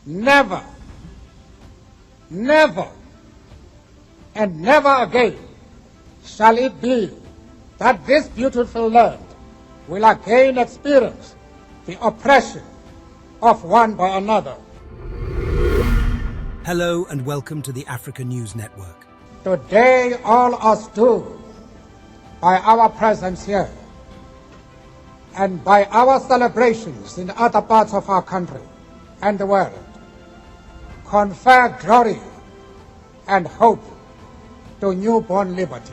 Never, never, and never again shall it be that this beautiful land will again experience the oppression of one by another. Hello and welcome to the Africa News Network. Today all us do, by our presence here and by our celebrations in other parts of our country and the world, confer glory and hope to newborn liberty.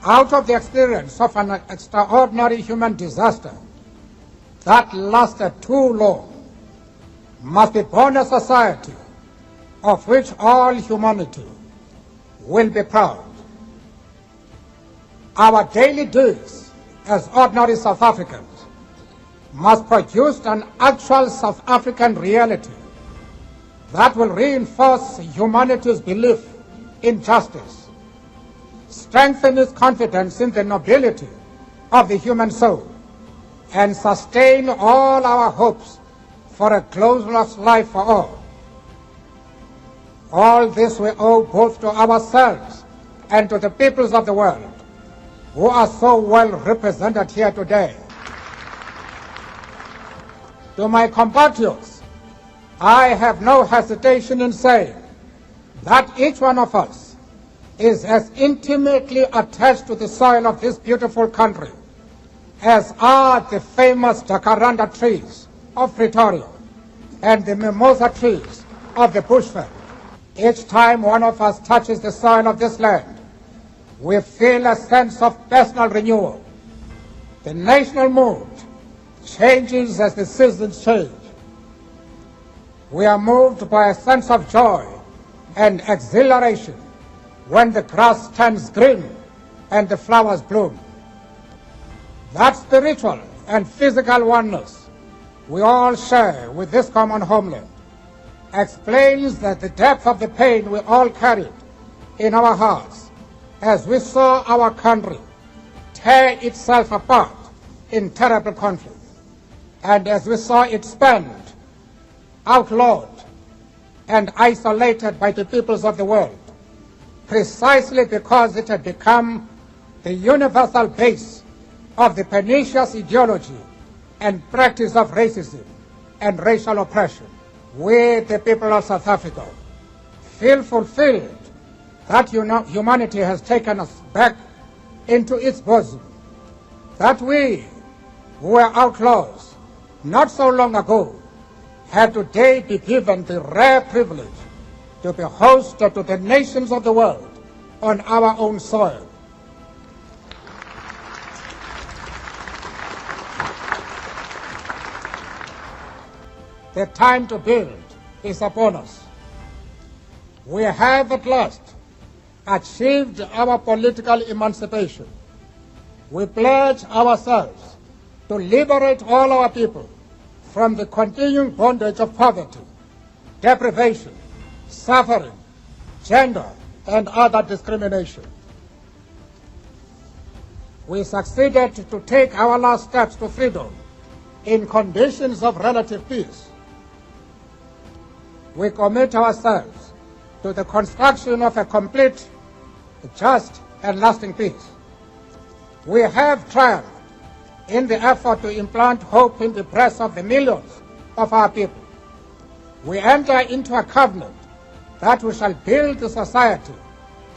Out of the experience of an extraordinary human disaster that lasted too long, must be born a society of which all humanity will be proud. Our daily deeds as ordinary South Africans must produce an actual South African reality that will reinforce humanity's belief in justice, strengthen its confidence in the nobility of the human soul, and sustain all our hopes for a glorious life for all. All this we owe both to ourselves and to the peoples of the world who are so well represented here today. To my compatriots, I have no hesitation in saying that each one of us is as intimately attached to the soil of this beautiful country as are the famous jacaranda trees of Pretoria and the mimosa trees of the bushveld. Each time one of us touches the soil of this land, we feel a sense of personal renewal. The national mood changes as the seasons change. We are moved by a sense of joy and exhilaration when the grass turns green and the flowers bloom. That spiritual and physical oneness we all share with this common homeland explains that the depth of the pain we all carried in our hearts as we saw our country tear itself apart in terrible conflict, and as we saw it spent, outlawed, and isolated by the peoples of the world, precisely because it had become the universal base of the pernicious ideology and practice of racism and racial oppression. We, the people of South Africa, feel fulfilled that humanity has taken us back into its bosom, that we, who were outlaws not so long ago, had today be given the rare privilege to be hosted to the nations of the world on our own soil. The time to build is upon us. We have at last achieved our political emancipation. We pledge ourselves to liberate all our people from the continuing bondage of poverty, deprivation, suffering, gender, and other discrimination. We succeeded to take our last steps to freedom in conditions of relative peace. We commit ourselves to the construction of a complete, just, and lasting peace. We have triumphed in the effort to implant hope in the breasts of the millions of our people. We enter into a covenant that we shall build a society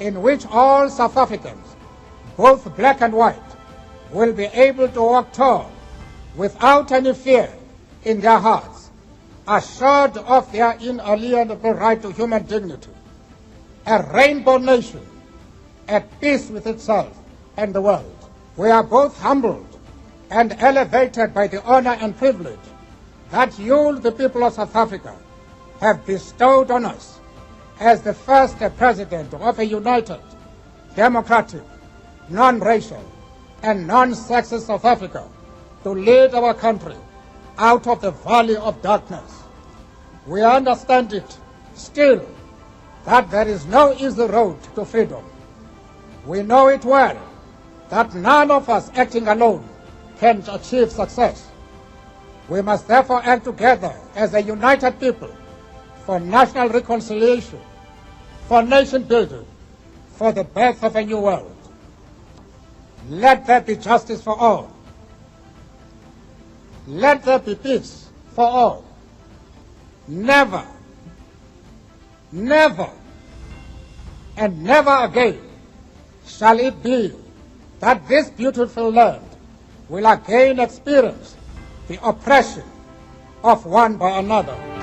in which all South Africans, both black and white, will be able to walk tall without any fear in their hearts, assured of their inalienable right to human dignity, a rainbow nation at peace with itself and the world. We are both humbled and elevated by the honor and privilege that you, the people of South Africa, have bestowed on us as the first president of a united, democratic, non-racial, and non-sexist South Africa to lead our country out of the valley of darkness. We understand it still that there is no easy road to freedom. We know it well that none of us acting alone can achieve success. We must therefore act together as a united people for national reconciliation, for nation building, for the birth of a new world. Let there be justice for all. Let there be peace for all. Never, never, and never again shall it be that this beautiful land will again experience the oppression of one by another.